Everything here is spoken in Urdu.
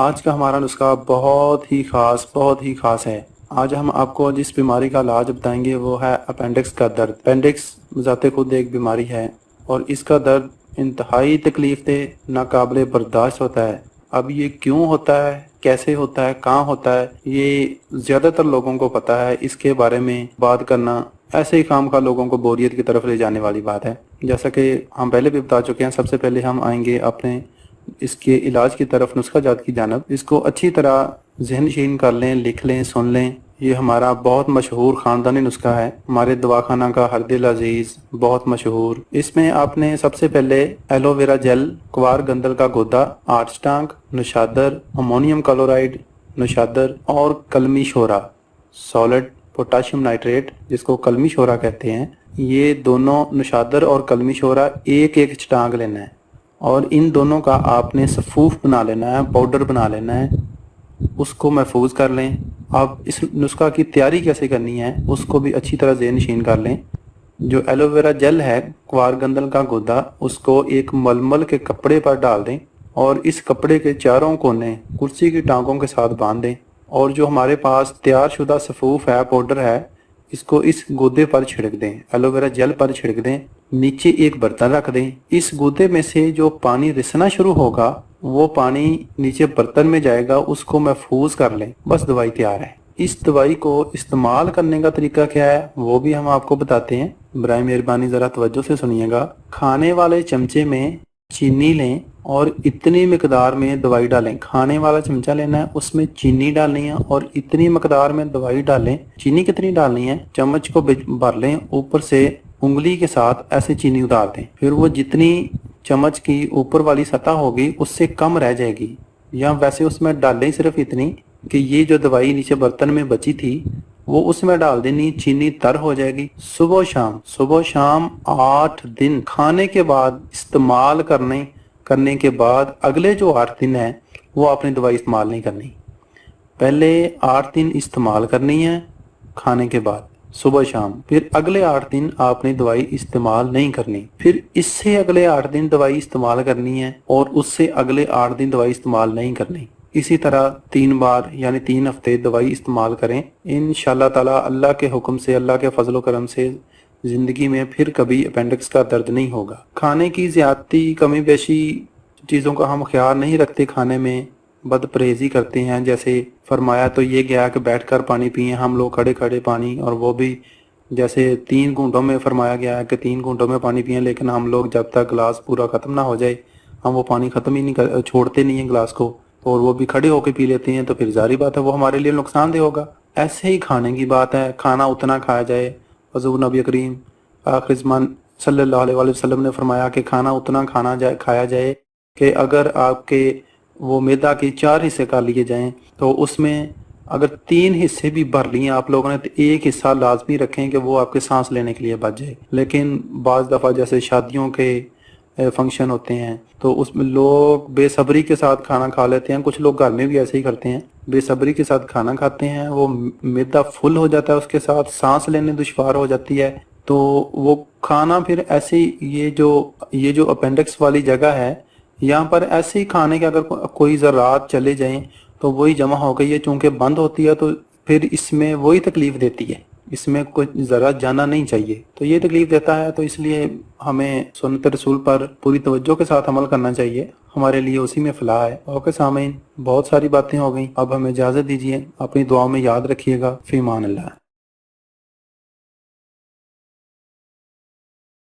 آج کا ہمارا نسخہ بہت ہی خاص ہے۔ آج ہم آپ کو جس بیماری کا علاج بتائیں گے وہ ہے اپینڈکس کا درد۔ اپینڈکس ذات خود ایک بیماری ہے اور اس کا درد انتہائی تکلیف دہ، ناقابل برداشت ہوتا ہے۔ اب یہ کیوں ہوتا ہے، کیسے ہوتا ہے، کہاں ہوتا ہے، یہ زیادہ تر لوگوں کو پتا ہے۔ اس کے بارے میں بات کرنا ایسے ہی خام خواہ لوگوں کو بوریت کی طرف لے جانے والی بات ہے۔ جیسا کہ ہم پہلے بھی بتا چکے ہیں، سب سے پہلے ہم آئیں گے اپنے اس کے علاج کی طرف، نسخہ جات کی جانب۔ اس کو اچھی طرح ذہن نشین کر لیں، لکھ لیں، سن لیں۔ یہ ہمارا بہت مشہور خاندانی نسخہ ہے، ہمارے دواخانہ کا ہر دل عزیز، بہت مشہور۔ اس میں آپ نے سب سے پہلے ایلو ویرا جیل، کوار گندل کا گودا، آٹھ ٹانک، نشادر، امونیم کلورائڈ نشادر اور کلمی شورا سالڈ پوٹاشیم نائٹریٹ، جس کو کلمی شورا کہتے ہیں، یہ دونوں نشادر اور کلمی شورا ایک ایک چٹانک لینا ہے اور ان دونوں کا آپ نے سفوف بنا لینا ہے، پاؤڈر بنا لینا ہے، اس کو محفوظ کر لیں۔ اب اس نسخہ کی تیاری کیسے کرنی ہے اس کو بھی اچھی طرح ذہن نشین کر لیں۔ جو ایلو ویرا جیل ہے، کوار گندل کا گودا، اس کو ایک ململ کے کپڑے پر ڈال دیں اور اس کپڑے کے چاروں کونے کرسی کی ٹانگوں کے ساتھ باندھ دیں، اور جو ہمارے پاس تیار شدہ سفوف ہے، پاؤڈر ہے، اس کو اس گودے پر چھڑک دیں، ایلو ویرا جیل پر چھڑک دیں، نیچے ایک برتن رکھ دیں۔ اس گودے میں سے جو پانی رسنا شروع ہوگا وہ پانی نیچے برتن میں جائے گا، اس کو محفوظ کر لیں، بس دوائی تیار ہے۔ اس دوائی کو استعمال کرنے کا طریقہ کیا ہے وہ بھی ہم آپ کو بتاتے ہیں، برائے مہربانی ذرا توجہ سے سنیے گا۔ کھانے والے چمچے میں چینی لیں اور اتنی مقدار میں دوائی ڈالیں۔ کھانے والا چمچہ لینا ہے، اس میں چینی ڈالنی ہے اور اتنی مقدار میں دوائی ڈالیں۔ چینی کتنی ڈالنی ہے، چمچ کو بھر لیں، اوپر سے انگلی کے ساتھ ایسے چینی اتار دیں، پھر وہ جتنی چمچ کی اوپر والی سطح ہوگی اس سے کم رہ جائے گی، یا ویسے اس میں ڈالیں صرف اتنی کہ یہ جو دوائی نیچے برتن میں بچی تھی وہ اس میں ڈال دینی، چینی تر ہو جائے گی۔ صبح و شام 8 دن کھانے کے بعد استعمال کرنے کے بعد اگلے جو 8 دن ہیں وہ آپ نے دوائی استعمال نہیں کرنی۔ پہلے 8 دن استعمال کرنی ہے کھانے کے بعد صبح شام، پھر اگلے 8 دن آپ نے دوائی استعمال نہیں کرنی، پھر اس سے اگلے 8 دن دوائی استعمال کرنی ہے اور اس سے اگلے 8 دن دوائی استعمال نہیں کرنی۔ اسی طرح 3 بار یعنی 3 ہفتے دوائی استعمال کریں۔ انشاءاللہ تعالی اللہ کے حکم سے، اللہ کے فضل و کرم سے زندگی میں پھر کبھی اپینڈکس کا درد نہیں ہوگا۔ کھانے کی زیادتی، کمی بیشی چیزوں کا ہم خیال نہیں رکھتے، کھانے میں بد پرہیزی کرتے ہیں۔ جیسے فرمایا تو یہ گیا کہ بیٹھ کر پانی پئیں، ہم لوگ کھڑے کھڑے پانی، اور وہ بھی جیسے 3 گھونٹوں میں فرمایا گیا ہے کہ 3 گھونٹوں میں پانی پئیں، لیکن ہم لوگ جب تک گلاس پورا ختم نہ ہو جائے ہم وہ پانی ختم ہی نہیں چھوڑتے نہیں ہیں گلاس کو، اور وہ بھی کھڑے ہو کے پی لیتے ہیں، تو پھر ظاہری بات ہے وہ ہمارے لیے نقصان دہ ہوگا۔ ایسے ہی کھانے کی بات ہے، کھانا اتنا کھایا جائے۔ حضور نبی کریم آخر زمان صلی اللہ علیہ وسلم نے فرمایا کہ کھانا اتنا کھایا جائے کہ اگر آپ کے وہ میدا کے 4 حصے کر لیے جائیں تو اس میں اگر 3 حصے بھی بھر لیے آپ لوگوں نے تو ایک حصہ لازمی رکھیں کہ وہ آپ کے سانس لینے کے لیے بچ جائے۔ لیکن بعض دفعہ جیسے شادیوں کے فنکشن ہوتے ہیں تو اس میں لوگ بے صبری کے ساتھ کھانا کھا لیتے ہیں، کچھ لوگ گھر میں بھی ایسے ہی کرتے ہیں، بے صبری کے ساتھ کھانا کھاتے ہیں، وہ میدا فل ہو جاتا ہے، اس کے ساتھ سانس لینے دشوار ہو جاتی ہے، تو وہ کھانا پھر ایسے ہی یہ جو اپینڈکس والی جگہ ہے یہاں پر ایسے ہی کھانے کے اگر کوئی ذرات چلے جائیں تو وہی جمع ہو گئی ہے، چونکہ بند ہوتی ہے تو پھر اس میں وہی تکلیف دیتی ہے، اس میں کوئی ذرات جانا نہیں چاہیے، تو یہ تکلیف دیتا ہے۔ تو اس لیے ہمیں سنت رسول پر پوری توجہ کے ساتھ عمل کرنا چاہیے، ہمارے لیے اسی میں فلاح ہے۔ اوکے سامعین، بہت ساری باتیں ہو گئیں، اب ہمیں اجازت دیجیے، اپنی دعاؤں میں یاد رکھیے گا۔ فی امان اللہ۔